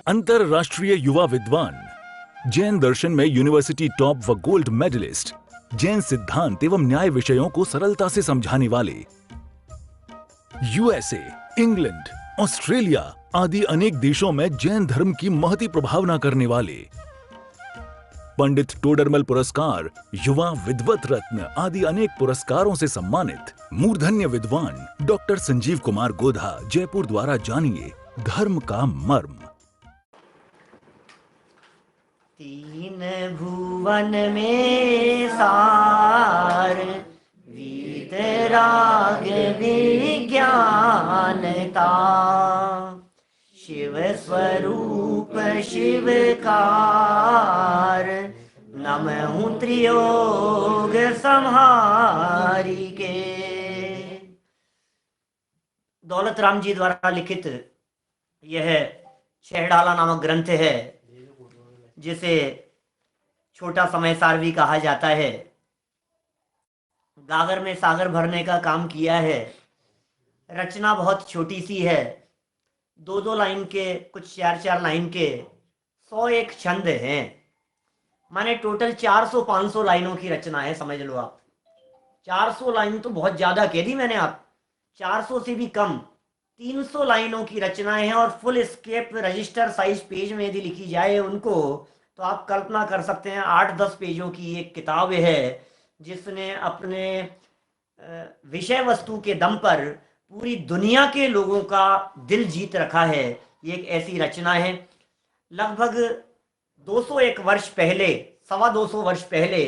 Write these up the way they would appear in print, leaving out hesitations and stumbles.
अंतरराष्ट्रीय युवा विद्वान, जैन दर्शन में यूनिवर्सिटी टॉप व गोल्ड मेडलिस्ट, जैन सिद्धांत एवं न्याय विषयों को सरलता से समझाने वाले, यूएसए, इंग्लैंड, ऑस्ट्रेलिया आदि अनेक देशों में जैन धर्म की महती प्रभावना करने वाले, पंडित टोडरमल पुरस्कार, युवा विद्वत रत्न आदि अनेक पुरस्कारों से सम्मानित मूर्धन्य विद्वान डॉक्टर संजीव कुमार गोधा जयपुर द्वारा जानिए धर्म का मर्म। तीन भुवन में सार, वीतराग विज्ञानता, शिव स्वरूप शिवकार, नमहु त्रियोग संहारी के। दौलत राम जी द्वारा लिखित यह छहडाला नामक ग्रंथ है, जिसे छोटा समय सार भी कहा जाता है। गागर में सागर भरने का काम किया है। रचना बहुत छोटी सी है, 2-2 लाइन के, कुछ 4-4 लाइन के 101 छंद हैं। माने टोटल 400-500 लाइनों की रचना है, समझ लो आप। 400 लाइन तो बहुत ज्यादा कह दी मैंने, आप 400 से भी कम 300 लाइनों की रचनाएं हैं। और foolscap register size page में यदि लिखी जाए उनको, तो आप कल्पना कर सकते हैं 8-10 पेजों की एक किताब है, जिसने अपने विषय वस्तु के दम पर पूरी दुनिया के लोगों का दिल जीत रखा है। ये एक ऐसी रचना है। लगभग 201 वर्ष पहले, 225 वर्ष पहले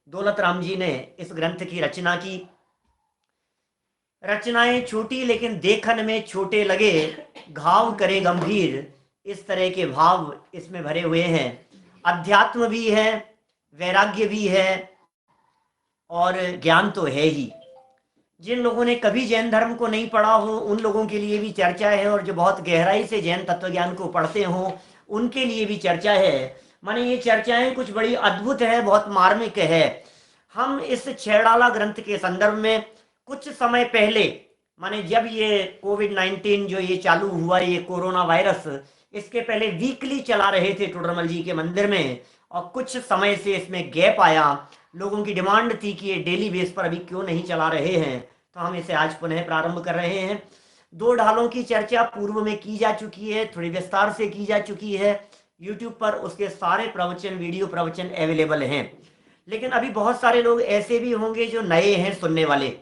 दौलत राम जी ने इस ग्रंथ की रचना की। रचनाएं छोटी लेकिन देखन में छोटे लगे, घाव करे गंभीर, इस तरह के भाव इसमें भरे हुए हैं। अध्यात्म भी है, वैराग्य भी है और ज्ञान तो है ही। जिन लोगों ने कभी जैन धर्म को नहीं पढ़ा हो उन लोगों के लिए भी चर्चा है, और जो बहुत गहराई से जैन तत्वज्ञान को पढ़ते हो उनके लिए भी चर्चा है। माने ये चर्चाएं कुछ बड़ी अद्भुत है, बहुत मार्मिक है। हम इस छहडाला ग्रंथ के संदर्भ में कुछ समय पहले, माने जब ये कोविड-19 जो ये चालू हुआ, ये कोरोना वायरस, इसके पहले वीकली चला रहे थे टोडरमल जी के मंदिर में, और कुछ समय से इसमें गैप आया। लोगों की डिमांड थी कि ये डेली बेस पर अभी क्यों नहीं चला रहे हैं, तो हम इसे आज पुनः प्रारंभ कर रहे हैं। 2 ढालों की चर्चा पूर्व में की जा चुकी है, थोड़ी विस्तार से की जा चुकी है। यूट्यूब पर उसके सारे प्रवचन, वीडियो प्रवचन अवेलेबल हैं। लेकिन अभी बहुत सारे लोग ऐसे भी होंगे जो नए हैं सुनने वाले,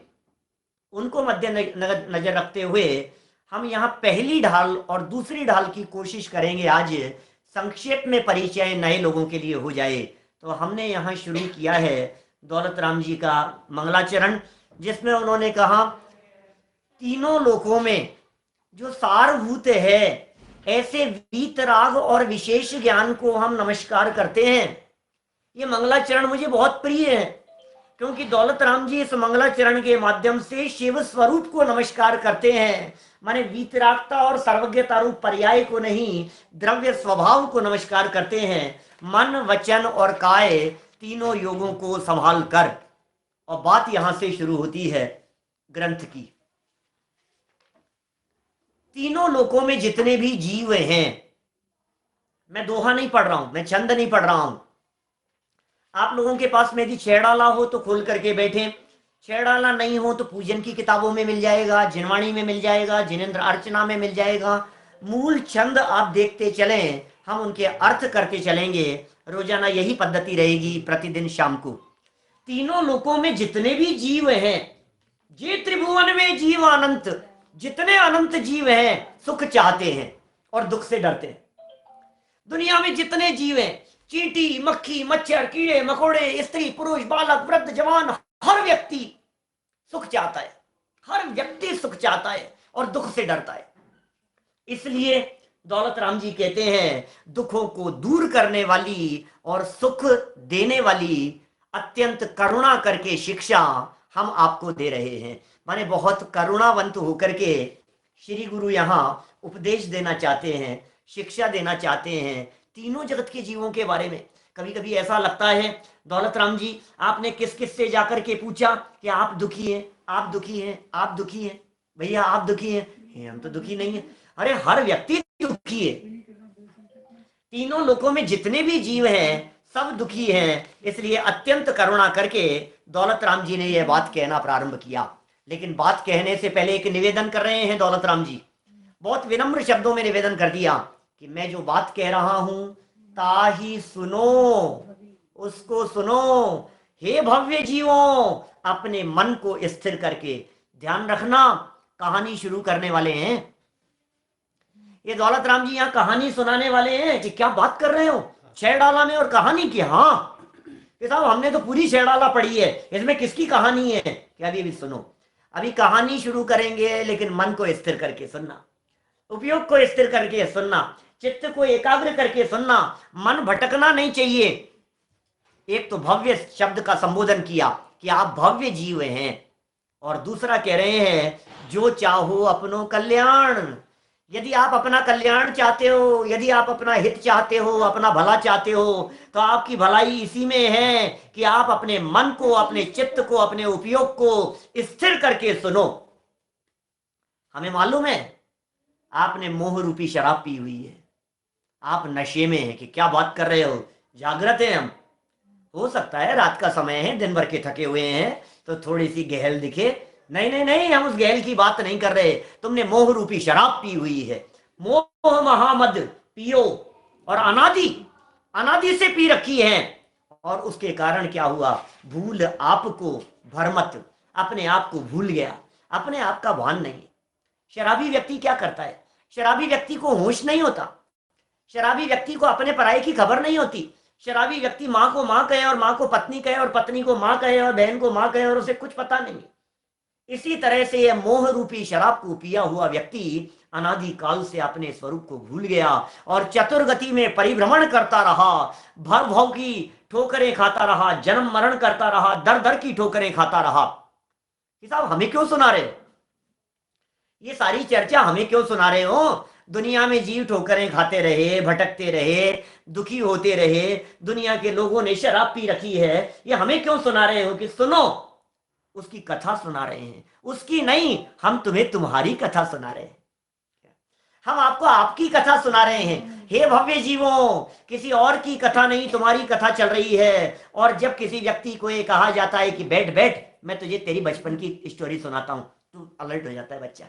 उनको मद्देनजर रखते हुए हम यहाँ पहली ढाल और दूसरी ढाल की कोशिश करेंगे। आज संक्षेप में परिचय नए लोगों के लिए हो जाए, तो हमने यहाँ शुरू किया है दौलत राम जी का मंगलाचरण, जिसमें उन्होंने कहा तीनों लोकों में जो सारभूत है, ऐसे वीतराग और विशेष ज्ञान को हम नमस्कार करते हैं। ये मंगलाचरण मुझे बहुत प्रिय है, क्योंकि दौलत राम जी इस मंगलाचरण के माध्यम से शिव स्वरूप को नमस्कार करते हैं। माने वीतरागता और सर्वज्ञता रूप पर्याय को नहीं, द्रव्य स्वभाव को नमस्कार करते हैं। मन, वचन और काय तीनों योगों को संभाल कर। और बात यहां से शुरू होती है ग्रंथ की। तीनों लोकों में जितने भी जीव हैं, मैं दोहा नहीं पढ़ रहा हूं, मैं छंद नहीं पढ़ रहा हूं। आप लोगों के पास में यदि छहडाला हो तो खोल करके बैठे, छहडाला नहीं हो तो पूजन की किताबों में मिल जाएगा, जिनवाणी में मिल जाएगा, जिनेंद्र अर्चना में मिल जाएगा। मूल छंद आप देखते चलें, हम उनके अर्थ करते चलेंगे। रोजाना यही पद्धति रहेगी, प्रतिदिन शाम को। तीनों लोकों में जितने भी जीव हैं, जे त्रिभुवन में जीव अनंत, जितने अनंत जीव हैं सुख चाहते हैं और दुख से डरते हैं। दुनिया में जितने जीव हैं, चींटी, मक्खी, मच्छर, कीड़े मकोड़े, स्त्री पुरुष, बालक, वृद्ध, जवान, हर व्यक्ति सुख चाहता है। हर व्यक्ति सुख चाहता है और दुख से डरता है। इसलिए दौलत राम जी कहते हैं, दुखों को दूर करने वाली और सुख देने वाली अत्यंत करुणा करके शिक्षा हम आपको दे रहे हैं। माने बहुत करुणावंत होकर के श्री गुरु यहाँ उपदेश देना चाहते हैं, शिक्षा देना चाहते हैं तीनों जगत के जीवों के बारे में। कभी कभी ऐसा लगता है, दौलत राम जी आपने किस किस से जाकर के पूछा कि आप दुखी हैं, आप दुखी हैं, आप दुखी हैं? भैया आप दुखी हैं? हम तो दुखी नहीं है। अरे हर व्यक्ति दुखी है। तीनों लोकों में जितने भी जीव हैं सब दुखी हैं, इसलिए अत्यंत करुणा करके दौलत राम जी ने यह बात कहना प्रारंभ किया। लेकिन बात कहने से पहले एक निवेदन कर रहे हैं दौलत राम जी, बहुत विनम्र शब्दों में निवेदन कर दिया कि मैं जो बात कह रहा हूं ताही सुनो, उसको सुनो। हे भव्य जीवों, अपने मन को स्थिर करके ध्यान रखना, कहानी शुरू करने वाले हैं। ये दौलत राम जी यहाँ कहानी सुनाने वाले हैं कि क्या बात कर रहे हो, शेरडाला में और कहानी की? हाँ कि साहब हमने तो पूरी शेरडाला पढ़ी है, इसमें किसकी कहानी है? कि अभी सुनो, अभी कहानी शुरू करेंगे, लेकिन मन को स्थिर करके सुनना, उपयोग को स्थिर करके सुनना, चित्त को एकाग्र करके सुनना, मन भटकना नहीं चाहिए। एक तो भव्य शब्द का संबोधन किया कि आप भव्य जीव हैं, और दूसरा कह रहे हैं जो चाहो अपनो कल्याण। यदि आप अपना कल्याण चाहते हो, यदि आप अपना हित चाहते हो, अपना भला चाहते हो, तो आपकी भलाई इसी में है कि आप अपने मन को, अपने चित्त को, अपने उपयोग को स्थिर करके सुनो। हमें मालूम है आपने मोह रूपी शराब पी हुई है, आप नशे में हैं कि क्या बात कर रहे हो, जागृत हैं हम। हो सकता है रात का समय है, दिन भर के थके हुए हैं, तो थोड़ी सी गहल दिखे। नहीं नहीं नहीं, हम उस गहल की बात नहीं कर रहे। तुमने मोह रूपी शराब पी हुई है, मोह महामद पियो, और अनादि अनादि से पी रखी है। और उसके कारण क्या हुआ? भूल आपको भरमत, अपने आप को भूल गया, अपने आप का भान नहीं। शराबी व्यक्ति क्या करता है? शराबी व्यक्ति को होश नहीं होता, शराबी व्यक्ति को अपने पराये की खबर नहीं होती। शराबी व्यक्ति माँ को माँ कहे और माँ को पत्नी कहे और पत्नी को माँ कहे और बहन को माँ कहे और उसे कुछ पता नहीं। इसी तरह से यह मोह रूपी शराब को पिया हुआ व्यक्ति अनादि काल से अपने स्वरूप को भूल गया और चतुर्गति में परिभ्रमण करता रहा, भव भव की ठोकरें खाता रहा, जन्म मरण करता रहा, दर दर की ठोकरें खाता रहा। साहब हमें क्यों सुना रहे? ये सारी चर्चा हमें क्यों सुना रहे हो? दुनिया में जीव ठोकरें खाते रहे, भटकते रहे, दुखी होते रहे, दुनिया के लोगों ने शराब पी रखी है, ये हमें क्यों सुना रहे हो? कि सुनो, उसकी कथा सुना रहे हैं। उसकी नहीं, हम तुम्हें तुम्हारी कथा सुना रहे हैं, हम आपको आपकी कथा सुना रहे हैं। हे भव्य जीवों, किसी और की कथा नहीं, तुम्हारी कथा चल रही है। और जब किसी व्यक्ति को ये कहा जाता है कि बैठ बैठ, मैं तुझे तेरी बचपन की स्टोरी सुनाता हूं, तो अलर्ट हो जाता है बच्चा।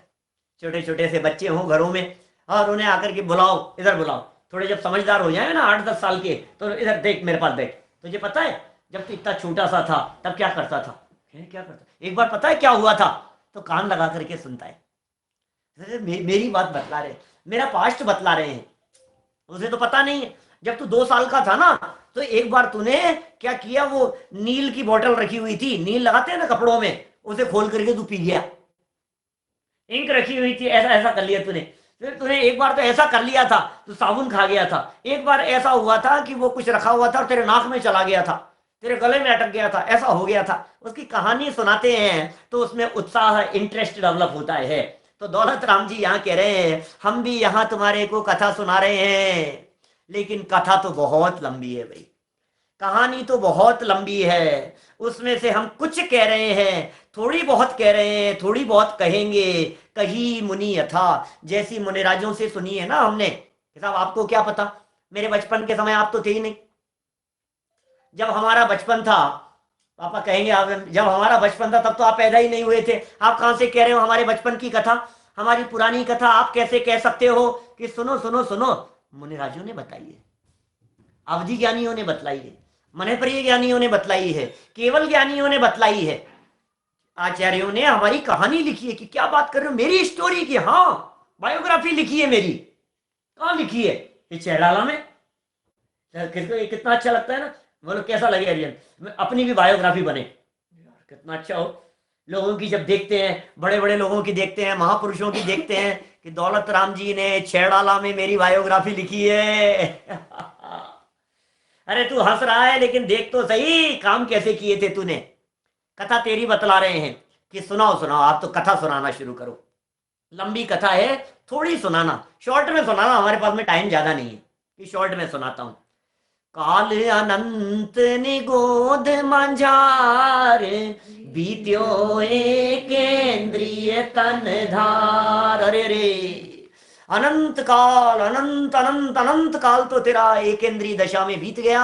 छोटे छोटे से बच्चे हों घरों में और उन्हें आकर के बुलाओ, इधर बुलाओ। थोड़े जब समझदार हो जाए ना 8-10 साल के, तो इधर देख मेरे पास बैठ, तुझे पता है जब तू इतना छोटा सा था तब क्या करता था? क्या करता? एक बार पता है क्या हुआ था? तो कान लगा करके सुनता है। मेरी बात बतला रहे, मेरा पास्ट बतला रहे हैं, उसे तो पता नहीं है। जब तू 2 साल का था ना, तो एक बार तूने क्या किया, वो नील की बोतल रखी हुई थी, नील लगाते हैं ना कपड़ों में, उसे खोल करके तू पी गया। इंक रखी हुई थी, ऐसा ऐसा कर लिया तूने। फिर तूने एक बार तो ऐसा कर लिया था, तू साबुन खा गया था। एक बार ऐसा हुआ था कि वो कुछ रखा हुआ था और तेरे नाक में चला गया था, तेरे गले में अटक गया था, ऐसा हो गया था। उसकी कहानी सुनाते हैं तो उसमें उत्साह, इंटरेस्ट डेवलप होता है। तो दौलत राम जी यहाँ कह रहे हैं, हम भी यहाँ तुम्हारे को कथा सुना रहे हैं, लेकिन कथा तो बहुत लंबी है भाई, कहानी तो बहुत लंबी है। उसमें से हम कुछ कह रहे हैं, थोड़ी बहुत कह रहे हैं, थोड़ी बहुत कहेंगे। कही मुनि यथा, जैसी मुनिराजों से सुनी है ना हमने। साहब आपको क्या पता, मेरे बचपन के समय आप तो थे ही नहीं। जब हमारा बचपन था, पापा कहेंगे आप, जब हमारा बचपन था तब तो आप पैदा ही नहीं हुए थे। आप कहां से कह रहे हो हमारे बचपन की कथा, हमारी पुरानी कथा आप कैसे कह सकते हो? कि सुनो सुनो सुनो, मुनिराजों ने बताई है, अवधि ज्ञानियों ने बतलाई है, मनप्रिय ज्ञानियों ने बतलाई है, केवल ज्ञानियों ने बतलाई है, आचार्यों ने हमारी कहानी लिखी है। कि क्या बात कर रहे हो, मेरी स्टोरी की? हाँ, बायोग्राफी लिखी है मेरी। कहाँ लिखी है? इस चेहराला में। कितना अच्छा लगता है ना, बोलो कैसा लगे अरियन, अपनी भी बायोग्राफी बने, कितना अच्छा हो। लोगों की जब देखते हैं, बड़े बड़े लोगों की देखते हैं, महापुरुषों की देखते हैं कि दौलत राम जी ने छेड़ाला में मेरी बायोग्राफी लिखी है। अरे तू हंस रहा है, लेकिन देख तो सही काम कैसे किए थे तूने। कथा तेरी बतला रहे हैं कि सुनाओ सुनाओ, आप तो कथा सुनाना शुरू करो। लंबी कथा है, थोड़ी सुनाना, शॉर्ट में सुनाना, हमारे पास में टाइम ज्यादा नहीं है कि शॉर्ट में सुनाता हूं। काल अनंत निगोद मंझार, बीत्यो एक केंद्रीय तन धार। अरे रे, अनंत काल, अनंत अनंत अनंत काल तो तेरा एकेंद्रीय दशा में बीत गया।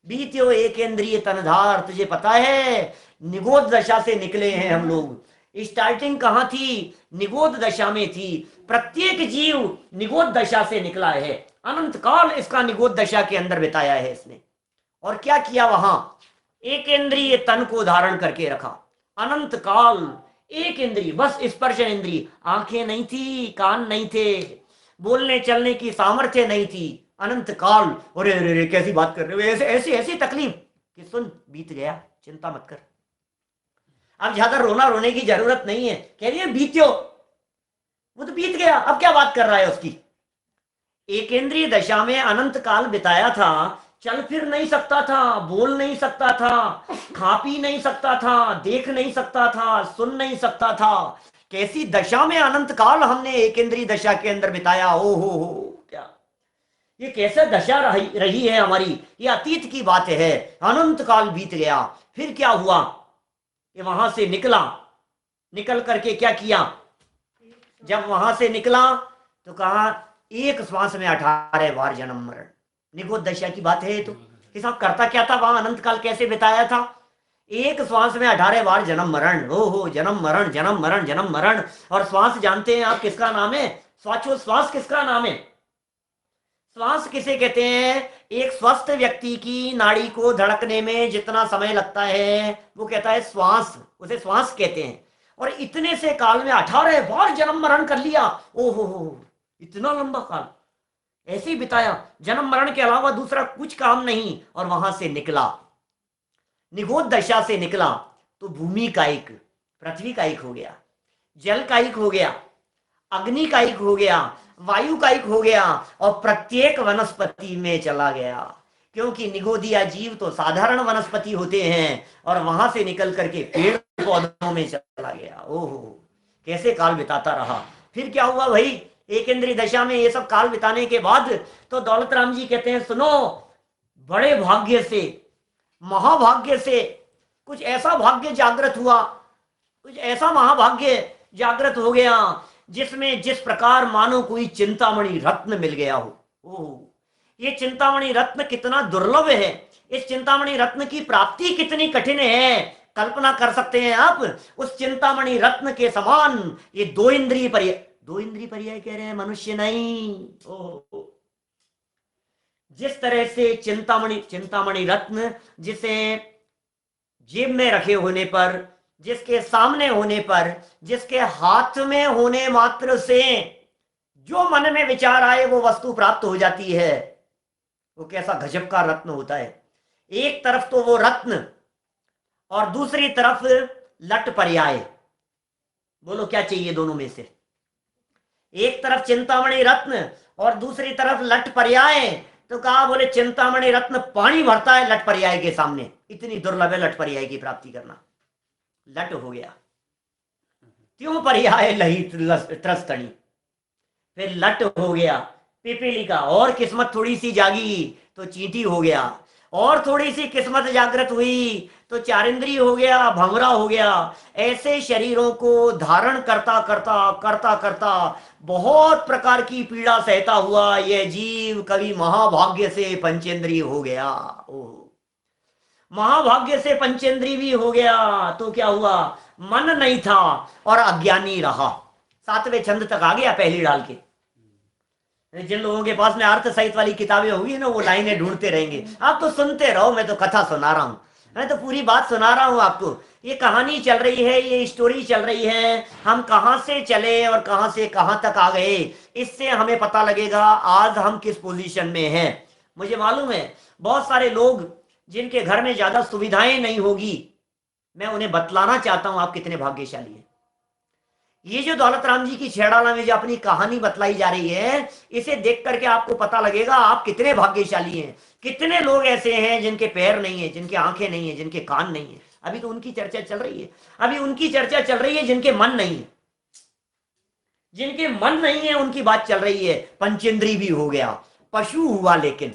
बीत्यो एकेंद्रीय तनधार, तुझे पता है निगोद दशा से निकले हैं हम लोग। स्टार्टिंग कहां थी? निगोद दशा में थी। प्रत्येक जीव निगोद दशा से निकला है। अनंत काल इसका निगोद दशा के अंदर बिताया है इसने। और क्या किया वहां? एक इंद्रिय तन को धारण करके रखा। अनंत काल एक इंद्रिय, बस स्पर्श इंद्रिय। आंखें नहीं थी, कान नहीं थे, बोलने चलने की सामर्थ्य नहीं थी। अनंत काल। अरे अरे अरे, कैसी बात कर रहे हो? ऐसे ऐसी ऐसी तकलीफ कि सुन, बीत गया, चिंता मत कर। अब ज्यादा रोना रोने की जरूरत नहीं है। कह रही है बीत्यो, वो तो बीत गया, अब क्या बात कर रहा है उसकी। एक इंद्रिय दशा में अनंत काल बिताया था। चल फिर नहीं सकता था, बोल नहीं सकता था, खा पी नहीं सकता था, देख नहीं सकता था, सुन नहीं सकता था। कैसी दशा में अनंत काल हमने एक इंद्रिय दशा के अंदर बिताया। ओ हो, क्या ये कैसे दशा रही है हमारी। ये अतीत की बात है। अनंत काल बीत गया। फिर क्या हुआ कि वहां से निकला। निकल करके क्या किया? जब वहां से निकला तो कहा एक श्वास में 18 बार जन्म मरण। निगोद दशा की बात है। तो कि साहब करता क्या था वहां? अनंत काल कैसे बिताया था? एक श्वास में 18 बार जन्म मरण। ओहो, जन्म मरण, जन्म मरण, जन्म मरण। और श्वास जानते हैं आप किसका नाम है? श्वास किसका नाम है? श्वास किसे कहते हैं? एक स्वस्थ व्यक्ति की नाड़ी को धड़कने में जितना समय लगता है वो कहता है श्वास, उसे श्वास कहते हैं। और इतने से काल में 18 बार जन्म मरण कर लिया। ओहो, इतना लंबा काल ऐसे ही बिताया, जन्म मरण के अलावा दूसरा कुछ काम नहीं। और वहां से निकला, निगोद दशा से निकला तो भूमि का एक, पृथ्वी का एक हो गया, जल का एक हो गया, अग्नि का एक हो गया, वायु का एक हो गया, और प्रत्येक वनस्पति में चला गया। क्योंकि निगोदिया जीव तो साधारण वनस्पति होते हैं, और वहां से निकल करके पेड़ पौधों में चला गया। ओहो, कैसे काल बिताता रहा। फिर क्या हुआ भाई? एक इंद्रिय दशा में ये सब काल बिताने के बाद तो दौलत राम जी कहते हैं, सुनो, बड़े भाग्य से, महाभाग्य से कुछ ऐसा भाग्य जागृत हुआ, कुछ ऐसा महाभाग्य जागृत हो गया जिसमें जिस प्रकार मानो कोई चिंतामणि रत्न मिल गया हो। ओह, ये चिंतामणि रत्न कितना दुर्लभ है। इस चिंतामणि रत्न की प्राप्ति कितनी कठिन है। कल्पना कर सकते हैं आप? उस चिंतामणि रत्न के समान ये दो इंद्रिय पर्याय कह रहे हैं, मनुष्य नहीं। ओह, जिस तरह से चिंतामणि रत्न जिसे जेब में रखे होने पर, जिसके सामने होने पर, जिसके हाथ में होने मात्र से जो मन में विचार आए वो वस्तु प्राप्त हो जाती है, वो कैसा गजब का रत्न होता है। एक तरफ तो वो रत्न और दूसरी तरफ लट पर्याय। बोलो क्या चाहिए दोनों में से? एक तरफ चिंतामणि रत्न और दूसरी तरफ लट पर्याय। तो कहा, बोले चिंतामणि रत्न पानी भरता है लट पर्याय के सामने। इतनी दुर्लभ है लट पर्याय की प्राप्ति करना। लट हो गया, त्यों पर्याय लही त्रस्तनी। फिर लट हो गया पिपीली का, और किस्मत थोड़ी सी जागी तो चींटी हो गया, और थोड़ी सी किस्मत जागृत हुई तो चारिंद्री हो गया, भंवरा हो गया। ऐसे शरीरों को धारण करता करता करता करता बहुत प्रकार की पीड़ा सहता हुआ यह जीव कभी महाभाग्य से पंचेंद्रिय हो गया। ओह, महाभाग्य से पंचेंद्रिय भी हो गया तो क्या हुआ? मन नहीं था और अज्ञानी रहा। 7वें छंद तक आ गया पहली डाल के। जिन लोगों के पास में अर्थ सहित वाली किताबें होगी ना, वो लाइनें ढूंढते रहेंगे। आप तो सुनते रहो, मैं तो कथा सुना रहा हूं, मैं तो पूरी बात सुना रहा हूं आपको। ये कहानी चल रही है, ये स्टोरी चल रही है। हम कहां से चले और कहां से कहां तक आ गए, इससे हमें पता लगेगा आज हम किस पोजीशन में हैं। मुझे मालूम है बहुत सारे लोग जिनके घर में ज्यादा सुविधाएं नहीं होगी, मैं उन्हें बतलाना चाहता हूं आप कितने भाग्यशाली हैं। ये जो दौलत राम जी की छेड़ाला में जो अपनी कहानी बतलाई जा रही है, इसे देख करके आपको पता लगेगा आप कितने भाग्यशाली हैं। कितने लोग ऐसे हैं जिनके पैर नहीं है, जिनके आंखें नहीं है, जिनके कान नहीं है। अभी तो उनकी चर्चा चल रही है, अभी उनकी चर्चा चल रही है जिनके मन नहीं है। जिनके मन नहीं है उनकी बात चल रही है। पंचेंद्री भी हो गया, पशु हुआ, लेकिन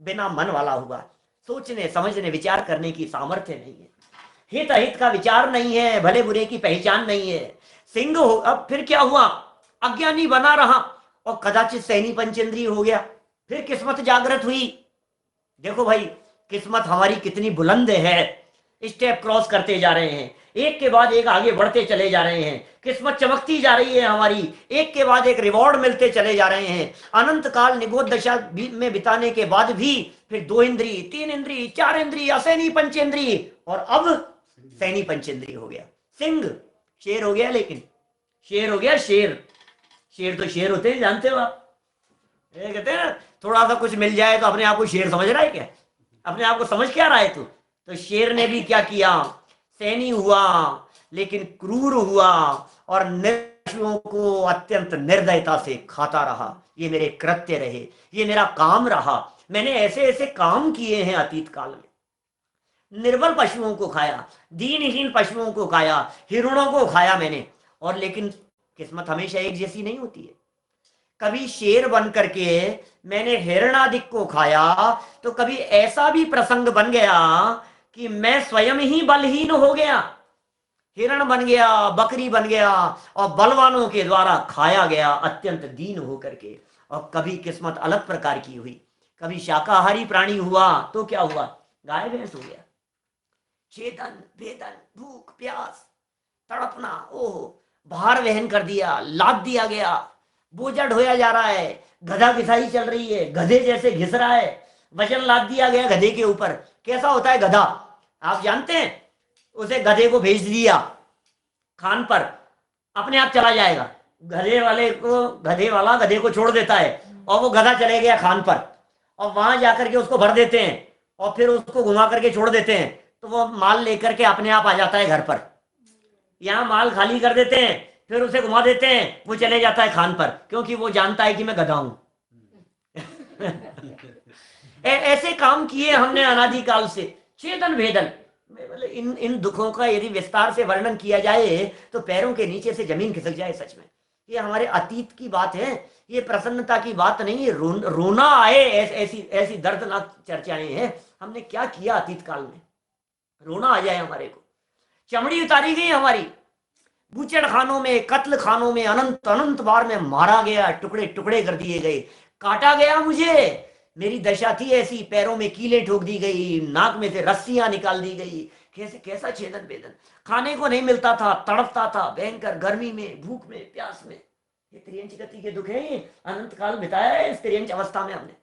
बिना मन वाला हुआ। सोचने समझने विचार करने की सामर्थ्य नहीं है, हित अहित का विचार नहीं है, भले बुरे की पहचान नहीं है। सिंह हो। अब फिर क्या हुआ? अज्ञानी बना रहा और कदाचित सहनी पंचेंद्रिय हो गया, फिर किस्मत जागृत हुई। देखो भाई, किस्मत हमारी कितनी बुलंद है, स्टेप क्रॉस करते जा रहे हैं, एक के बाद एक आगे बढ़ते चले जा रहे हैं, किस्मत चमकती जा रही है हमारी, एक के बाद एक रिवॉर्ड मिलते चले जा रहे हैं। अनंत काल निगोद दशा में बिताने के बाद भी फिर 2 इंद्रिय, 3 इंद्रिय, 4 इंद्रिय, असैनी पंचेंद्रिय, और अब सैनी पंचेंद्रिय हो गया। सिंह शेर हो गया, लेकिन शेर हो गया शेर। शेर तो शेर होते हैं, जानते हो आप, ये कहते हैं ना, थोड़ा सा कुछ मिल जाए तो अपने आप को शेर समझ रहा है क्या? अपने आप को समझ क्या रहा है तू? तो शेर ने भी क्या किया, सैनी हुआ लेकिन क्रूर हुआ और पशुओं को अत्यंत निर्दयता से खाता रहा। ये मेरे कृत्य रहे, ये मेरा काम रहा, मैंने ऐसे ऐसे काम किए हैं अतीत काल में। निर्बल पशुओं को खाया, दीनहीन पशुओं को खाया, हिरणों को खाया मैंने। और लेकिन किस्मत हमेशा एक जैसी नहीं होती है। कभी शेर बन करके मैंने हिरणादिक को खाया, तो कभी ऐसा भी प्रसंग बन गया कि मैं स्वयं ही बलहीन हो गया, हिरण बन गया, बकरी बन गया और बलवानों के द्वारा खाया गया अत्यंत दीन होकर के। और कभी किस्मत अलग प्रकार की हुई, कभी शाकाहारी प्राणी हुआ तो क्या हुआ, गाय भैंस हो गया। छेदन वेदन, भूख प्यास, तड़पना, ओह, भार वहन कर दिया, लाद दिया गया, बोझा ढोया जा रहा है, गधा घिसाई चल रही है, गधे जैसे घिस रहा है, वजन लाद दिया गया गधे के ऊपर। कैसा होता है गधा, आप जानते हैं? उसे गधे को भेज दिया खान पर, अपने आप चला जाएगा। गधे वाला गधे को छोड़ देता है और वो गधा चले गया खान पर, और वहां जाकर के उसको भर देते हैं और फिर उसको घुमा करके छोड़ देते हैं, तो वो माल लेकर के अपने आप आ जाता है घर पर। यहाँ माल खाली कर देते हैं, फिर उसे घुमा देते हैं, वो चले जाता है खान पर, क्योंकि वो जानता है कि मैं गधा हूं। ऐसे काम किए हमने अनादिकाल से, छेदन भेदन। इन दुखों का यदि विस्तार से वर्णन किया जाए तो पैरों के नीचे से जमीन खिसक जाए। सच में ये हमारे अतीत की बात है, ये प्रसन्नता की बात नहीं है। रोना आए, ऐसी ऐसी दर्दनाक चर्चाएं हैं। हमने क्या किया अतीत काल में, रोना आ जाए हमारे को। चमड़ी उतारी गई हमारी, बूचड़ खानों में, कत्ल खानों में अनंत अनंत बार में मारा गया, टुकड़े टुकड़े कर दिए गए, काटा गया मुझे। मेरी दशा थी ऐसी, पैरों में कीलें ठोक दी गई, नाक में से रस्सियां निकाल दी गई। कैसे कैसा छेदन वेदन, खाने को नहीं मिलता था, तड़पता था भयंकर, गर्मी में, भूख में, प्यास में। ये त्रियंच गति के दुख है, अनंत काल बिताया है इस त्रियंच अवस्था में हमने।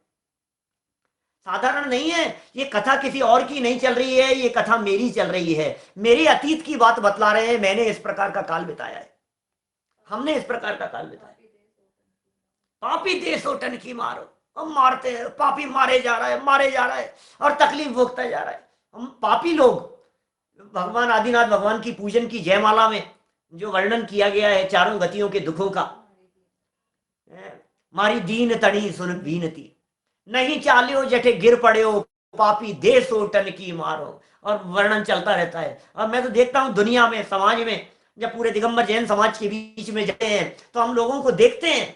साधारण नहीं है ये कथा, किसी और की नहीं चल रही है, ये कथा मेरी चल रही है। मेरे अतीत की बात बतला रहे हैं, मैंने इस प्रकार का काल बिताया है, हमने इस प्रकार का काल बिताया। पापी देश ओटन की मारो, हम मारते हैं, पापी मारे जा रहा है, मारे जा रहा है और तकलीफ भोगता जा रहा है। हम पापी लोग, भगवान आदिनाथ भगवान की पूजन की जयमाला में जो वर्णन किया गया है चारों गतियों के दुखों का, मारी दीन तड़ी सुन बीनती, नहीं चालियो जठे गिर पड़े हो, पापी देश ओटन की मारो, और वर्णन चलता रहता है। और मैं तो देखता हूं दुनिया में, समाज में, जब पूरे दिगंबर जैन समाज के बीच में जाते हैं तो हम लोगों को देखते हैं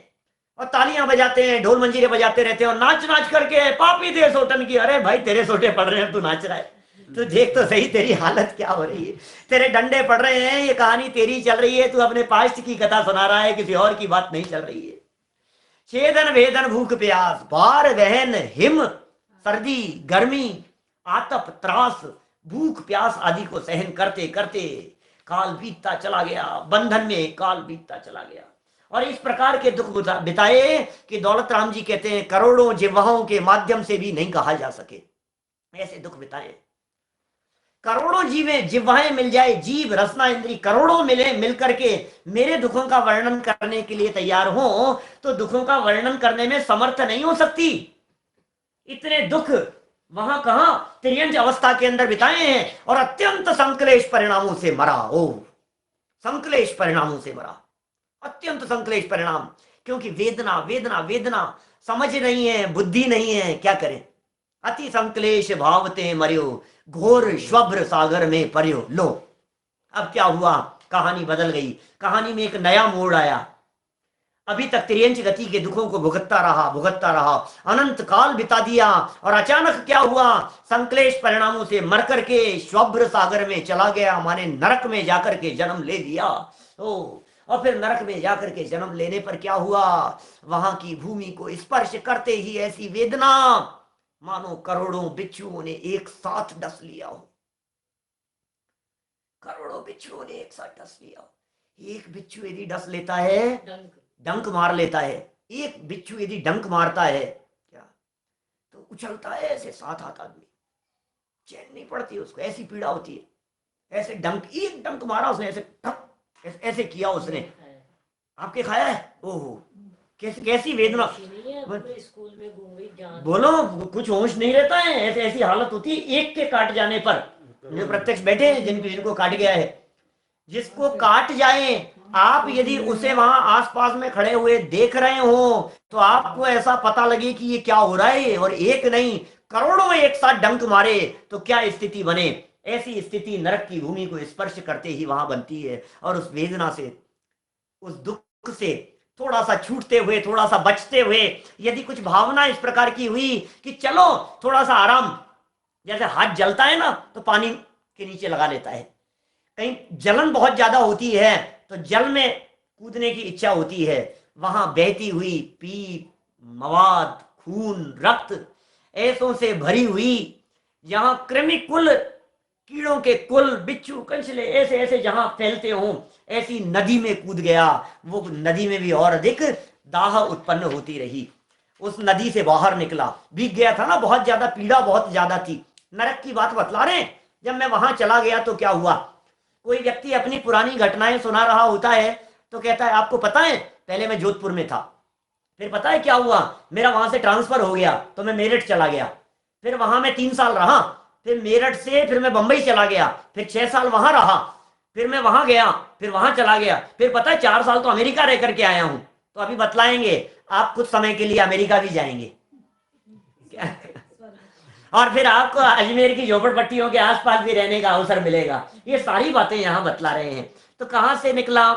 और तालियां बजाते हैं, ढोल मंजीरे बजाते रहते हैं और नाच नाच करके पापी देश ओटन की। अरे भाई तेरे सोटे पड़ रहे हैं, तू नाच रहा है, तू देख तो सही तेरी हालत क्या हो रही है, तेरे डंडे पड़ रहे हैं, ये कहानी तेरी चल रही है, तू अपने पास्ट की कथा सुना रहा है, किसी और की बात नहीं चल रही है। छेदन वेदन भूख प्यास, भार वहन, हिम सर्दी गर्मी, आतप त्रास, भूख प्यास आदि को सहन करते करते काल बीतता चला गया, बंधन में काल बीतता चला गया। और इस प्रकार के दुख बिताए कि दौलत राम जी कहते हैं करोड़ों जिह्वाओं के माध्यम से भी नहीं कहा जा सके, ऐसे दुख बिताए। करोड़ों जिह्वाएं मिल जाए, जीव रसना इंद्री करोड़ों मिल करके मेरे दुखों का वर्णन करने के लिए तैयार हो, तो दुखों का वर्णन करने में समर्थ नहीं हो सकती। इतने दुख वहां कहां त्रियंज अवस्था के अंदर बिताए हैं और अत्यंत संकलेश परिणामों से मरा। ओ संकलेश परिणामों से मरा, अत्यंत संकलेश परिणाम, क्योंकि वेदना वेदना वेदना, समझ नहीं है, बुद्धि नहीं है, क्या करें। अति संकलेश भावते मरियो, घोर श्वभ्र सागर में पर्यो। लो अब क्या हुआ, कहानी बदल गई, कहानी में एक नया मोड़ आया। अभी तक त्रियंच गति के दुखों को भुगतता रहा, अनंत काल बिता दिया, और अचानक क्या हुआ, संकलेश परिणामों से मर करके श्वभ्र सागर में चला गया, माने नरक में जाकर के जन्म ले लिया। ओ और फिर नरक में जाकर के जन्म लेने पर क्या हुआ, वहां की भूमि को स्पर्श करते ही ऐसी वेदना मानो करोड़ों बिच्छुओं ने एक साथ डस लिया हो। करोड़ों बिच्छुओं ने एक साथ डस लिया हो। एक बिच्छू यदि डस लेता है, डंक मार लेता है, एक बिच्छू यदि डंक मारता है क्या, तो उछलता है ऐसे 7-8 आदमी, चैन नहीं पड़ती उसको, ऐसी पीड़ा होती है। ऐसे डंक, एक डंक मारा उसने, ऐसे ठप, ऐसे किया उसने। आपके खाया है? ओहो, कैसी वेदना। स्कूल में बोलो, कुछ होश नहीं रहता है, ऐसे ऐसी हालत होती है एक के काट जाने पर। जो प्रत्यक्ष बैठे हैं, जिनको काट गया है, जिसको काट जाए, आप यदि उसे वहां आसपास में खड़े हुए देख रहे हो तो आपको ऐसा पता लगे कि ये क्या हो रहा है, और एक नहीं करोड़ों एक साथ डंक मारे तो क्या स्थिति बने। ऐसी स्थिति नरक की भूमि को स्पर्श करते ही वहां बनती है। और उस वेदना से, उस दुख से थोड़ा सा छूटते हुए, थोड़ा सा बचते हुए, यदि कुछ भावना इस प्रकार की हुई कि चलो थोड़ा सा आराम, जैसे हाथ जलता है ना तो पानी के नीचे लगा लेता है, कहीं जलन बहुत ज्यादा होती है तो जल में कूदने की इच्छा होती है, वहां बहती हुई पीप, मवाद, खून, रक्त ऐसों से भरी हुई, जहां कृमि कुल, कीड़ों के कुल, बिच्छू, कंचले ऐसे ऐसे जहां फैलते हों, ऐसी नदी में कूद गया। वो नदी में भी और अधिक दाह उत्पन्न होती रही। उस नदी से बाहर निकला, भीग गया था ना, बहुत ज्यादा पीड़ा बहुत ज्यादा थी। नरक की बात बतला रहे हैं। जब मैं वहां चला गया तो क्या हुआ, कोई व्यक्ति अपनी पुरानी घटनाएं सुना रहा होता है तो कहता है आपको पता है पहले मैं जोधपुर में था, फिर पता है क्या हुआ, मेरा वहां से ट्रांसफर हो गया तो मैं मेरठ चला गया, फिर वहां मैं 3 साल रहा, फिर मेरठ से फिर मैं बंबई चला गया, फिर 6 साल वहां रहा, फिर मैं वहां गया, फिर वहां चला गया, फिर पता है 4 साल तो अमेरिका रह करके आया हूं। तो अभी बतलाएंगे आप कुछ समय के लिए अमेरिका भी जाएंगे और फिर आपको अजमेर की झोपड़पट्टियों के आसपास भी रहने का अवसर मिलेगा। ये सारी बातें यहां बतला रहे हैं। तो कहां से निकला,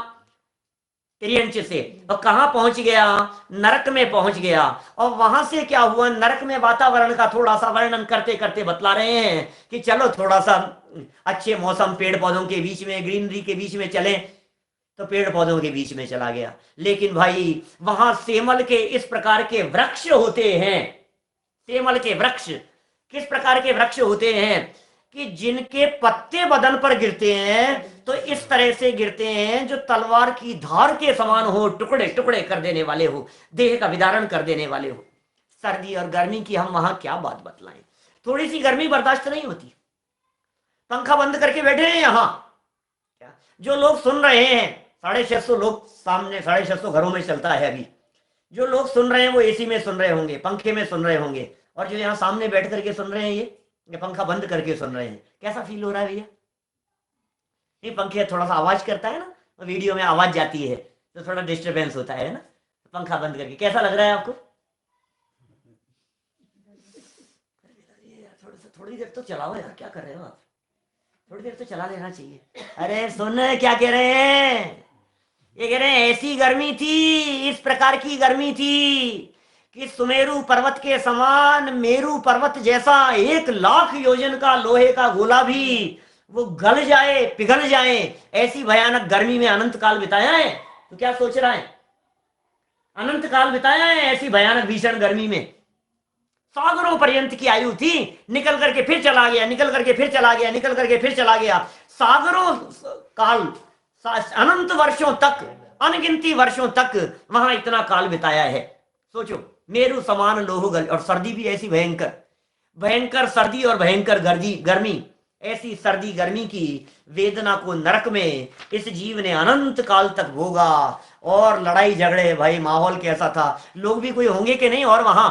तिर्यंच से, और कहां पहुंच गया, नरक में पहुंच गया। और वहां से क्या हुआ, नरक में वातावरण का थोड़ा सा वर्णन करते करते बतला रहे हैं कि चलो थोड़ा सा अच्छे मौसम, पेड़ पौधों के बीच में, ग्रीनरी के बीच में चले, तो पेड़ पौधों के बीच में चला गया। लेकिन भाई वहां सेमल के इस प्रकार के वृक्ष होते हैं। सेमल के वृक्ष किस प्रकार के वृक्ष होते हैं कि जिनके पत्ते बदन पर गिरते हैं तो इस तरह से गिरते हैं जो तलवार की धार के समान हो, टुकड़े टुकड़े कर देने वाले हो, देह का विदारण कर देने वाले हो। सर्दी और गर्मी की हम वहां क्या बात बतलाएं, थोड़ी सी गर्मी बर्दाश्त नहीं होती, पंखा बंद करके बैठे हैं यहां। जो लोग सुन रहे हैं, 650 लोग सामने, 650 घरों में चलता है अभी, जो लोग सुन रहे हैं वो एसी में सुन रहे होंगे, पंखे में सुन रहे होंगे, और जो यहाँ सामने बैठ करके सुन रहे हैं ये पंखा बंद करके सुन रहे हैं, कैसा फील हो रहा है भैया? ये पंखे थोड़ा सा आवाज करता है ना, वीडियो में आवाज जाती है तो थोड़ा डिस्टरबेंस होता है ना, पंखा बंद करके कैसा लग रहा है आपको? थोड़ी देर तो चलाओ यार, क्या कर रहे हो आप, थोड़ी देर तो चला लेना चाहिए। अरे सुन, क्या कह रहे हैं, ये कह रहे हैं ऐसी गर्मी थी, इस प्रकार की गर्मी थी कि सुमेरु पर्वत के समान, मेरु पर्वत जैसा 1,00,000 योजन का लोहे का गोला भी वो गल जाए, पिघल जाए, ऐसी भयानक गर्मी में अनंत काल बिताया है। तो क्या सोच रहा है, अनंत काल बिताया है ऐसी भयानक भीषण गर्मी में। सागरों पर्यंत की आयु थी, निकल करके फिर चला गया, निकल करके फिर चला गया, निकल करके फिर चला गया, सागरों काल, अनंत वर्षों तक, अनगिनती वर्षों तक वहां इतना काल बिताया है। सोचो, मेरु समान लोह गल, और सर्दी भी ऐसी भयंकर, भयंकर सर्दी और भयंकर गर्मी, ऐसी सर्दी गर्मी की वेदना को नरक में इस जीव ने अनंत काल तक भोगा। और लड़ाई झगड़े, भाई माहौल कैसा था, लोग भी कोई होंगे कि नहीं, और वहां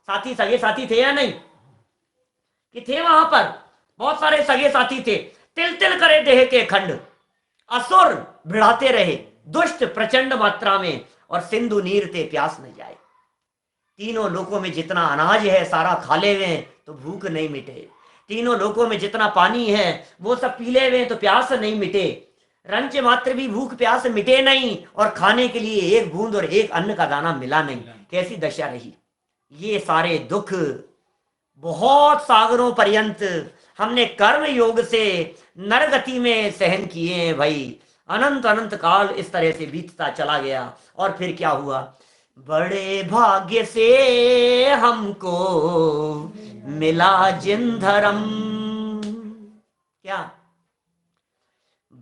साथी, सगे साथी थे या नहीं, कि थे वहां पर बहुत सारे सगे साथी थे। तिल तिल करे देह के खंड, असुर भिड़ाते रहे, दुष्ट प्रचंड मात्रा में, और सिंधु नीर ते प्यास न जाए। तीनों लोकों में जितना अनाज है सारा खा ले हुए तो भूख नहीं मिटे, तीनों लोकों में जितना पानी है वो सब पी ले हुए तो प्यास नहीं मिटे, रंच मात्र भी भूख प्यास मिटे नहीं, और खाने के लिए एक बूंद और एक अन्न का दाना मिला नहीं। कैसी दशा रही। ये सारे दुख बहुत सागरों पर्यंत हमने कर्म योग से नरगति में सहन किए हैं भाई। अनंत अनंत काल इस तरह से बीतता चला गया। और फिर क्या हुआ, बड़े भाग्य से हमको मिला जिन धर्म। क्या,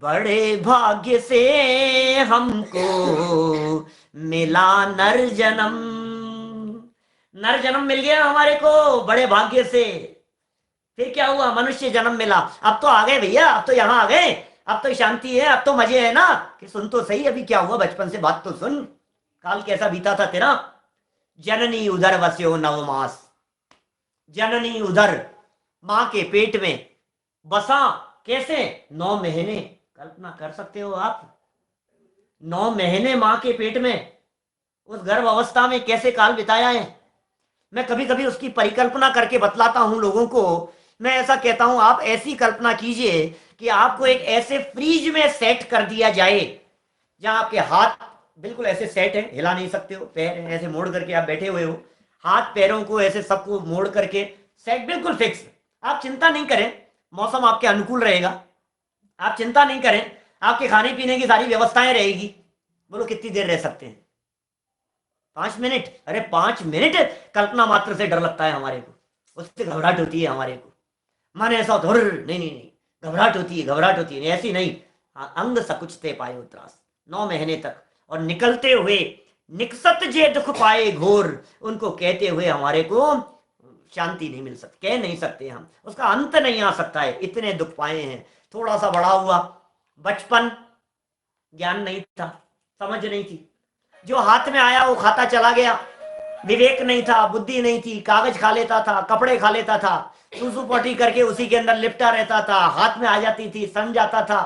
बड़े भाग्य से हमको मिला नर जन्म। नर जन्म मिल गया हमारे को बड़े भाग्य से। फिर क्या हुआ, मनुष्य जन्म मिला। अब तो आ गए भैया, अब तो यहाँ आ गए, अब तो शांति है, अब तो मजे है ना। कि सुन तो सही, अभी क्या हुआ बचपन से, बात तो सुन, काल कैसा बीता था तेरा। जननी उदर वस्यो नवमास। जननी उदर, मां के पेट में बसा, कैसे, 9 महीने। कल्पना कर सकते हो आप, 9 महीने मां के पेट में, उस गर्भ अवस्था में कैसे काल बिताया है। मैं कभी कभी उसकी परिकल्पना करके बतलाता हूं लोगों को। मैं ऐसा कहता हूं, आप ऐसी कल्पना कीजिए कि आपको एक ऐसे फ्रीज में सेट कर दिया जाए जहां आपके हाथ बिल्कुल ऐसे सेट है, हिला नहीं सकते हो, पैर ऐसे मोड़ करके आप बैठे हुए हो, हाथ पैरों को ऐसे सबको मोड़ करके सेट, बिल्कुल फिक्स। आप चिंता नहीं करें, मौसम आपके अनुकूल रहेगा, आप चिंता नहीं करें, आपके खाने पीने की सारी व्यवस्थाएं रहेगी। बोलो कितनी देर रह सकते हैं? 5 मिनट? अरे 5 मिनट, कल्पना मात्र से डर लगता है हमारे को, उससे घबराहट होती है हमारे को। मन ऐसा होता है, नहीं नहीं नहीं, घबराहट होती है, घबराहट होती है, ऐसी नहीं। हाँ, अंग सकुचते पाए त्रास, 9 महीने तक। और निकलते हुए निकसत जे दुख पाए घोर, उनको कहते हुए हमारे को शांति नहीं मिल सकती, कह नहीं सकते हम, उसका अंत नहीं आ सकता है, इतने दुख पाए हैं। थोड़ा सा बड़ा हुआ, बचपन, ज्ञान नहीं था, समझ नहीं थी, जो हाथ में आया वो खाता चला गया, विवेक नहीं था, बुद्धि नहीं थी, कागज खा लेता था, कपड़े खा लेता था, सूसू पोटी करके उसी के अंदर लिपटा रहता था, हाथ में आ जाती थी, सम जाता था।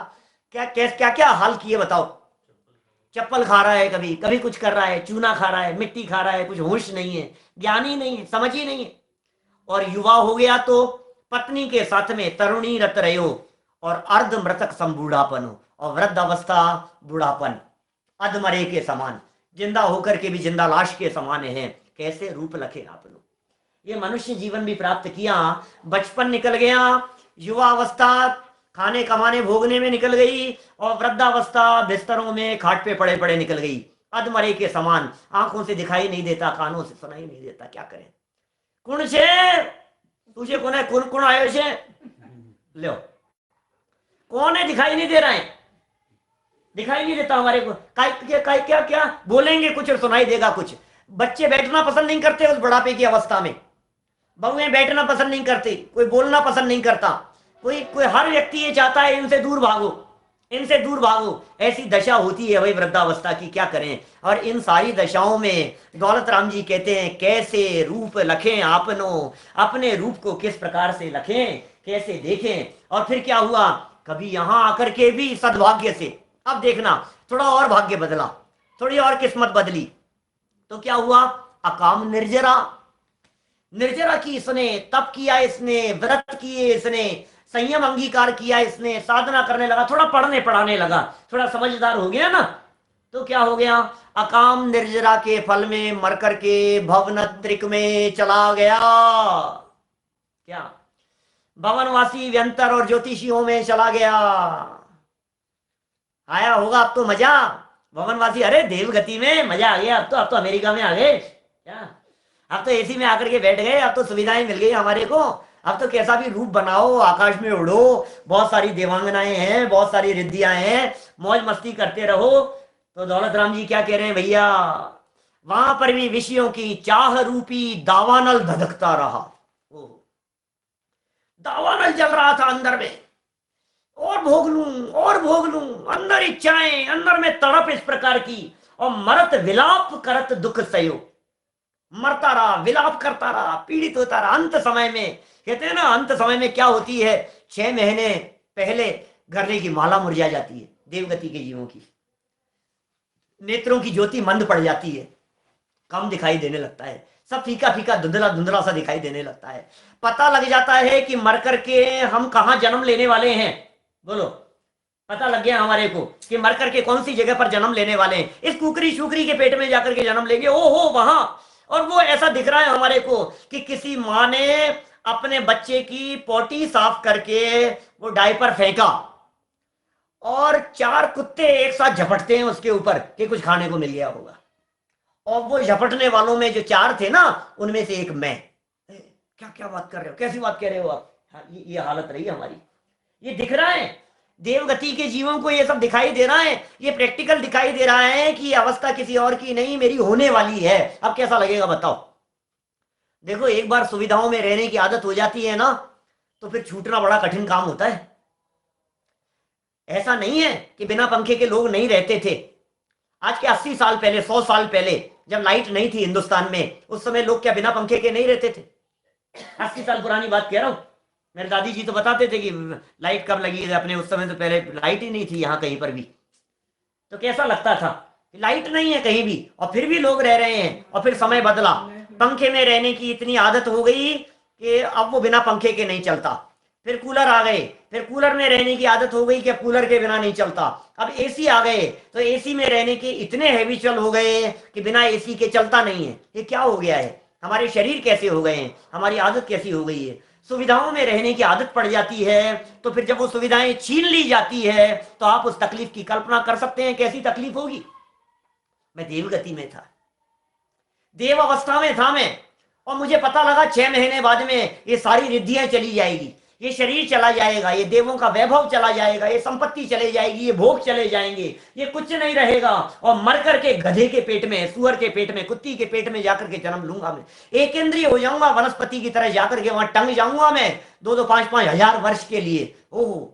क्या क्या क्या क्या हाल किए बताओ। चप्पल खा रहा है, कभी कभी कुछ कर रहा है, चूना खा रहा है, मिट्टी खा रहा है, कुछ होश नहीं है, ज्ञान ही नहीं है, समझ ही नहीं है। और युवा हो गया तो पत्नी के साथ में तरुणी रत रहो, और अर्ध मृतक संबूढ़ापन हो, और वृद्ध अवस्था बुढ़ापन, अधमरे के समान, जिंदा होकर के भी जिंदा लाश के समान है। कैसे रूप लखे आप लोग। ये मनुष्य जीवन भी प्राप्त किया, बचपन निकल गया, युवा अवस्था खाने कमाने भोगने में निकल गई, और वृद्धावस्था बिस्तरों में खाट पे पड़े पड़े निकल गई, अधमरे के समान। आंखों से दिखाई नहीं देता, कानों से सुनाई नहीं देता, क्या करें। कौन से तुझे कौन है, कौन कौन आयो से लो, कौन है, दिखाई नहीं दे रहा है, दिखाई नहीं देता हमारे को। क्या क्या बोलेंगे कुछ और सुनाई देगा कुछ। बच्चे बैठना पसंद नहीं करते उस बुढ़ापे की अवस्था में, बहुएं बैठना पसंद नहीं करती, कोई बोलना पसंद नहीं करता, कोई कोई हर व्यक्ति ये चाहता है इनसे दूर भागो, इनसे दूर भागो। ऐसी दशा होती है भाई वृद्धावस्था की, क्या करें। और इन सारी दशाओं में दौलत राम जी कहते हैं, कैसे रूप लखें आपनो, अपने रूप को किस प्रकार से लखें, कैसे देखें। और फिर क्या हुआ, कभी यहां आकर के भी सद्भाग्य से, अब देखना थोड़ा और भाग्य बदला, थोड़ी और किस्मत बदली, तो क्या हुआ, अकाम निर्जरा। निर्जरा की इसने, तप किया इसने, व्रत किए इसने, संयम अंगीकार किया इसने, साधना करने लगा, थोड़ा पढ़ने पढ़ाने लगा, थोड़ा समझदार हो गया ना, तो क्या हो गया, अकाम निर्जरा के फल में मर करके भवनत्रिक में चला गया। क्या, भवनवासी व्यंतर और ज्योतिषियों में चला गया। आया होगा अब तो मजा, भवनवासी, अरे देवगति में मजा आ गया, अब तो अमेरिका में आ गए क्या, अब तो एसी में आकर के बैठ गए, अब तो सुविधाएं मिल गई हमारे को, अब तो कैसा भी रूप बनाओ, आकाश में उड़ो, बहुत सारी देवांगनाएं हैं, बहुत सारी रिद्धियां हैं, मौज मस्ती करते रहो। तो दौलत राम जी क्या कह रहे हैं भैया, वहां पर भी विषयों की चाह रूपी दावानल धधकता रहा। दावानल जल रहा था अंदर में, और भोग लूं और भोग लूं, अंदर इच्छाएं, अंदर में तड़प इस प्रकार की। और मरत विलाप करत दुख सयो, मरता रहा, विलाप करता रहा, पीड़ित होता रहा। अंत समय में कहते हैं ना, अंत समय में क्या होती है, 6 महीने पहले गरने की माला मुरझा जाती है, देवगति के जीवों की नेत्रों की ज्योति मंद पड़ जाती है, कम दिखाई देने लगता है, सब फीका फीका धुंधला धुंधला सा दिखाई देने लगता है। पता लग जाता है कि मर करके हम कहां जन्म लेने वाले हैं। बोलो, पता लग गया हमारे को कि मर करके कौन सी जगह पर जन्म लेने वाले हैं, इस कुकरी शुकरी के पेट में जाकर के जन्म लेंगे, ओहो वहां। और वो ऐसा दिख रहा है हमारे को कि किसी माँ ने अपने बच्चे की पोटी साफ करके वो डायपर फेंका, और 4 कुत्ते एक साथ झपटते हैं उसके ऊपर कि कुछ खाने को मिल गया होगा। और वो झपटने वालों में जो 4 थे ना, उनमें से एक मैं। क्या क्या बात कर रहे हो, कैसी बात कह रहे हो आप? हाँ, ये हालत रही हमारी। ये दिख रहा है, देवगति के जीवों को ये सब दिखाई दे रहा है, ये प्रैक्टिकल दिखाई दे रहा है कि ये अवस्था किसी और की नहीं, मेरी होने वाली है। अब कैसा लगेगा बताओ? देखो, एक बार सुविधाओं में रहने की आदत हो जाती है ना, तो फिर छूटना बड़ा कठिन काम होता है। ऐसा नहीं है कि बिना पंखे के लोग नहीं रहते थे। आज के 80 साल पहले, 100 साल पहले, जब लाइट नहीं थी हिंदुस्तान में, उस समय लोग क्या बिना पंखे के नहीं रहते थे? 80 साल पुरानी बात कह रहा हूं। मेरे दादी जी तो बताते थे कि लाइट कब लगी है अपने, उस समय तो पहले लाइट ही नहीं थी यहाँ कहीं पर भी। तो कैसा लगता था कि लाइट नहीं है कहीं भी और फिर भी लोग रह रहे हैं। और फिर समय बदला, पंखे में रहने की इतनी आदत हो गई कि अब वो बिना पंखे के नहीं चलता। फिर कूलर आ गए, फिर कूलर में रहने की आदत हो गई कि कूलर के बिना नहीं चलता। अब एसी आ गए, तो एसी में रहने के इतने हैबिचुअल हो गए कि बिना एसी के चलता नहीं है। ये क्या हो गया है? हमारे शरीर कैसे हो गए हैं, हमारी आदत कैसी हो गई है? सुविधाओं में रहने की आदत पड़ जाती है, तो फिर जब वो सुविधाएं छीन ली जाती है, तो आप उस तकलीफ की कल्पना कर सकते हैं कैसी तकलीफ होगी। मैं देवगति में था, देव अवस्था में था मैं, और मुझे पता लगा 6 महीने बाद में ये सारी रिद्धियां चली जाएगी, ये शरीर चला जाएगा, ये देवों का वैभव चला जाएगा, ये संपत्ति चले जाएगी, ये भोग चले जाएंगे, ये कुछ नहीं रहेगा। और मर करके गधे के पेट में, सुअर के पेट में, कुत्ती के पेट में जाकर के जन्म लूंगा मैं। एक इंद्रिय हो जाऊंगा, वनस्पति की तरह जाकर के वहां टंग जाऊंगा मैं 2-2, 5-5 हजार वर्ष के लिए। ओह,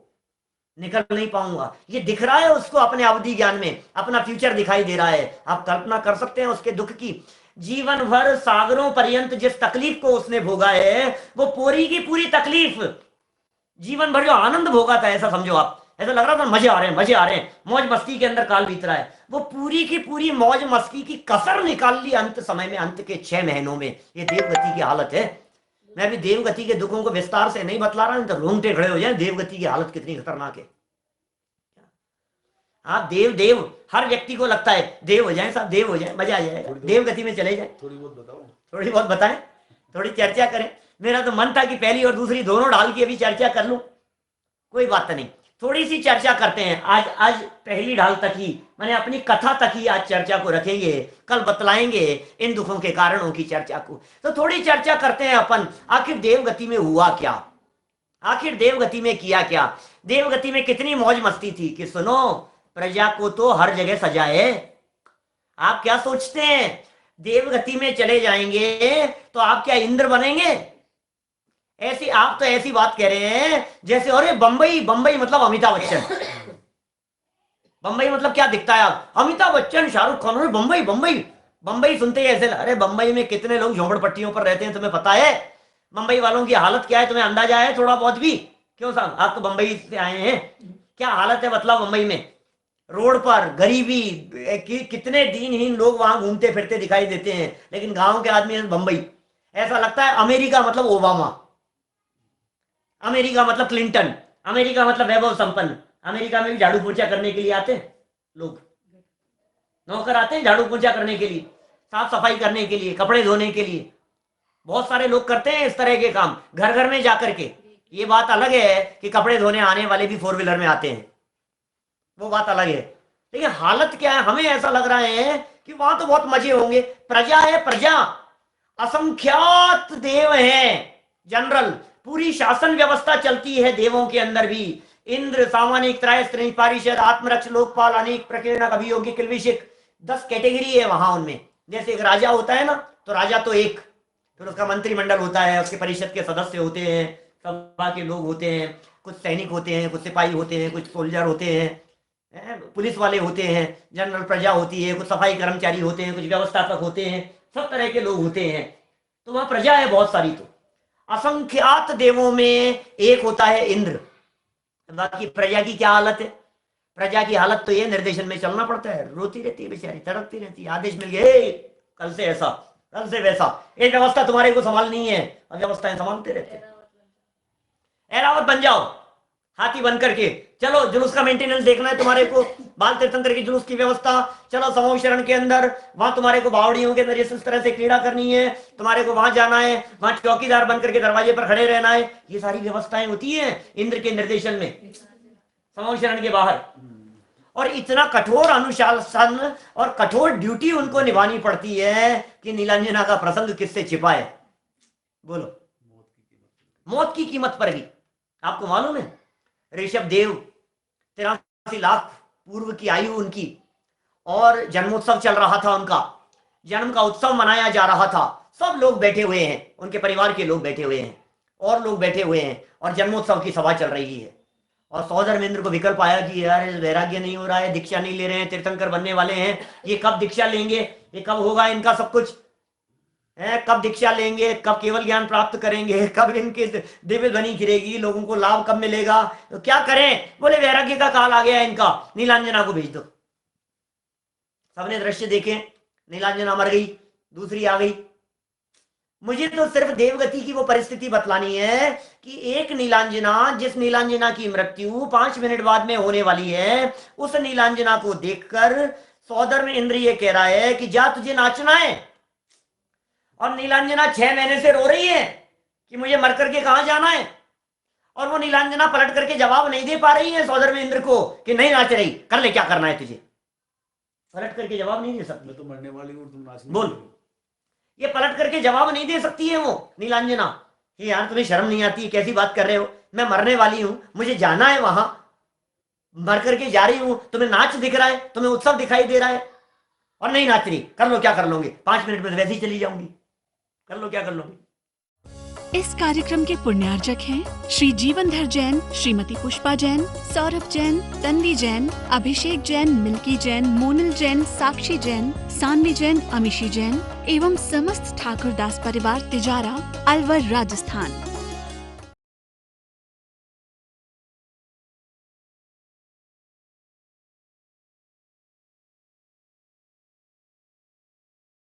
निकल नहीं पाऊंगा। ये दिख रहा है उसको अपने अवधि ज्ञान में, अपना फ्यूचर दिखाई दे रहा है। आप कल्पना कर सकते हैं उसके दुख की। जीवन भर सागरों पर्यंत जिस तकलीफ को उसने भोगा है, वो पूरी की पूरी तकलीफ, जीवन भर जो आनंद भोगा था, ऐसा समझो आप, ऐसा लग रहा था मजे आ रहे हैं, मजे आ रहे हैं, मौज मस्ती के अंदर काल बीत रहा है, वो पूरी की पूरी मौज मस्ती की कसर निकाल ली अंत समय में, अंत के 6 महीनों में। ये देवगति की हालत है। मैं अभी देवगति के दुखों को विस्तार से नहीं बतला रहा हूं, तो रोंगटे खड़े हो जाए, देवगति की हालत कितनी खतरनाक है। हाँ, देव देव हर व्यक्ति को लगता है देव हो जाए, सब देव हो जाए, मजा आ जाएगा, देवगति में चले जाए। थोड़ी बहुत बताओ, थोड़ी बहुत बताएं, थोड़ी चर्चा करें। मेरा तो मन था कि पहली और दूसरी दोनों डाल के अभी चर्चा कर लूं, कोई बात नहीं, थोड़ी सी चर्चा करते हैं। आज पहली ढाल तक ही, मैंने अपनी कथा तक ही आज चर्चा को रखेंगे, कल बतलाएंगे इन दुखों के कारणों की चर्चा को। तो थोड़ी चर्चा करते हैं अपन, आखिर देवगति में हुआ क्या, आखिर देवगति में किया क्या, देवगति में कितनी मौज मस्ती थी। कि सुनो, प्रजा को तो हर जगह सजाए। आप क्या सोचते हैं, देवगति में चले जाएंगे तो आप क्या इंद्र बनेंगे? ऐसी, आप तो ऐसी बात कह रहे हैं जैसे अरे बंबई, बंबई मतलब अमिताभ बच्चन, बंबई मतलब क्या दिखता है आप, अमिताभ बच्चन, शाहरुख खान, अरे बंबई बंबई, बंबई सुनते ही ऐसे, अरे बंबई में कितने लोग झोपड़पट्टियों पर रहते हैं तुम्हें पता है? बंबई वालों की हालत क्या है तुम्हें अंदाजा है थोड़ा बहुत भी? क्यों साहब, आप तो बंबई से आए हैं, क्या हालत है बतलाओ बंबई में? रोड पर गरीबी, कितने दिनहीन लोग वहां घूमते फिरते दिखाई देते हैं, लेकिन गांव के आदमी बंबई, ऐसा लगता है अमेरिका मतलब ओबामा, अमेरिका मतलब क्लिंटन, अमेरिका मतलब वैभव संपन्न। अमेरिका में भी झाड़ू पोछा करने के लिए आते हैं लोग, नौकर आते हैं झाड़ू पोछा करने के लिए, साफ सफाई करने के लिए, कपड़े धोने के लिए, बहुत सारे लोग करते हैं इस तरह के काम घर घर में जाकर के। ये बात अलग है कि कपड़े धोने आने वाले भी 4 व्हीलर में आते हैं, वो बात अलग है। लेकिन हालत क्या है, हमें ऐसा लग रहा है कि वहां तो बहुत मजे होंगे। प्रजा है, प्रजा, असंख्यात देव हैं, जनरल, पूरी शासन व्यवस्था चलती है देवों के अंदर भी। इंद्र, सामानिक, त्रयस्त्री, पारिषद, आत्मरक्ष, लोकपाल, अनेक, प्रकीर्णक, अभियोगी, किल्बिषिक, 10 कैटेगरी है वहां उनमें। जैसे एक राजा होता है ना, तो राजा तो एक, फिर उसका मंत्रिमंडल होता है, उसके परिषद के सदस्य होते हैं, सभा के लोग होते हैं, कुछ सैनिक होते हैं, कुछ सिपाही होते हैं, कुछ सोल्जर होते हैं, पुलिस वाले होते हैं, जनरल प्रजा होती है, कुछ सफाई कर्मचारी होते हैं, कुछ व्यवस्थापक होते हैं, सब तरह के लोग होते हैं। तो वहां प्रजा है बहुत सारी। तो असंख्यात देवों में एक होता है इंद्र। बाकी प्रजा की क्या हालत है? प्रजा की हालत तो ये, निर्देशन में चलना पड़ता है, रोती रहती है बेचारी, तड़पती रहती है, आदेश मिल गए कल से ऐसा, कल से वैसा, एक व्यवस्था तुम्हारे को संभालनी है, और व्यवस्थाएं संभालते रहते हैं। एरावत बन जाओ, हाथी बन करके चलो, जुलूस का मेंटेनेंस देखना है तुम्हारे को, बाल तीर्थंकर की जुलूस की व्यवस्था, चलो समूह शरण के अंदर, वहां तुम्हारे को बावड़ियों के अंदर इस तरह से क्रीड़ा करनी है, तुम्हारे को वहां जाना है, वहां चौकीदार बन करके दरवाजे पर खड़े रहना है, ये सारी व्यवस्थाएं होती हैं इंद्र के निर्देशन में। समूह शरण के बाहर। और इतना कठोर अनुशासन और कठोर ड्यूटी उनको निभानी पड़ती है कि नीलांजना का प्रसंग किससे छिपा है? बोलो, मौत की कीमत पर भी। आपको मालूम है ऋषभ देव 83 लाख पूर्व की आयु उनकी, और जन्मोत्सव चल रहा था, उनका जन्म का उत्सव मनाया जा रहा था। सब लोग बैठे हुए हैं, उनके परिवार के लोग बैठे हुए हैं और लोग बैठे हुए हैं, और जन्मोत्सव की सभा चल रही है। और सौधर्मेंद्र को विकल्प आया कि यार वैराग्य नहीं हो रहा है, दीक्षा नहीं ले रहे हैं, तीर्थंकर बनने वाले हैं, ये कब दीक्षा लेंगे, ये कब होगा इनका सब कुछ है, कब दीक्षा लेंगे, कब केवल ज्ञान प्राप्त करेंगे, कब इनके दिव्य ध्वनि गिरेगी, लोगों को लाभ कब मिलेगा, तो क्या करें? बोले वैराग्य का काल आ गया इनका, नीलांजना को भेज दो। सबने दृश्य देखे, नीलांजना मर गई, दूसरी आ गई। मुझे तो सिर्फ देवगति की वो परिस्थिति बतलानी है कि एक नीलांजना, जिस नीलांजना की मृत्यु 5 मिनट बाद में होने वाली है, उस नीलांजना को देखकर सौधर्म इंद्र ये कह रहा है कि जा तुझे नाचना है। और नीलांजना 6 महीने से रो रही है कि मुझे मर करके कहां जाना है, और वो नीलांजना पलट करके जवाब नहीं दे पा रही है सौधर्म इंद्र को कि नहीं नाच रही, कर ले क्या करना है तुझे। पलट करके जवाब नहीं दे सकती। मैं तो मरने वाली हूँ, तुम नाच बोल, ये पलट करके जवाब नहीं दे सकती है वो नीलांजना। ये यार तुम्हें शर्म नहीं आती, कैसी बात कर रहे हो, मैं मरने वाली हूं, मुझे जाना है वहां, मर करके जा रही हूं, तुम्हें नाच दिख रहा है, तुम्हें उत्सव दिखाई दे रहा है, और नहीं नाच रही, कर लो क्या कर लोगे, 5 मिनट में तो वैसे ही चली जाऊंगी, कर लो क्या कर लोगे। इस कार्यक्रम के पुण्यार्जक हैं श्री जीवनधर जैन, श्रीमती पुष्पा जैन, सौरभ जैन, तन्वी जैन, अभिषेक जैन, मिल्की जैन, मोनल जैन, साक्षी जैन, सानवी जैन, अमीशी जैन एवं समस्त ठाकुर दास परिवार तिजारा, अलवर, राजस्थान।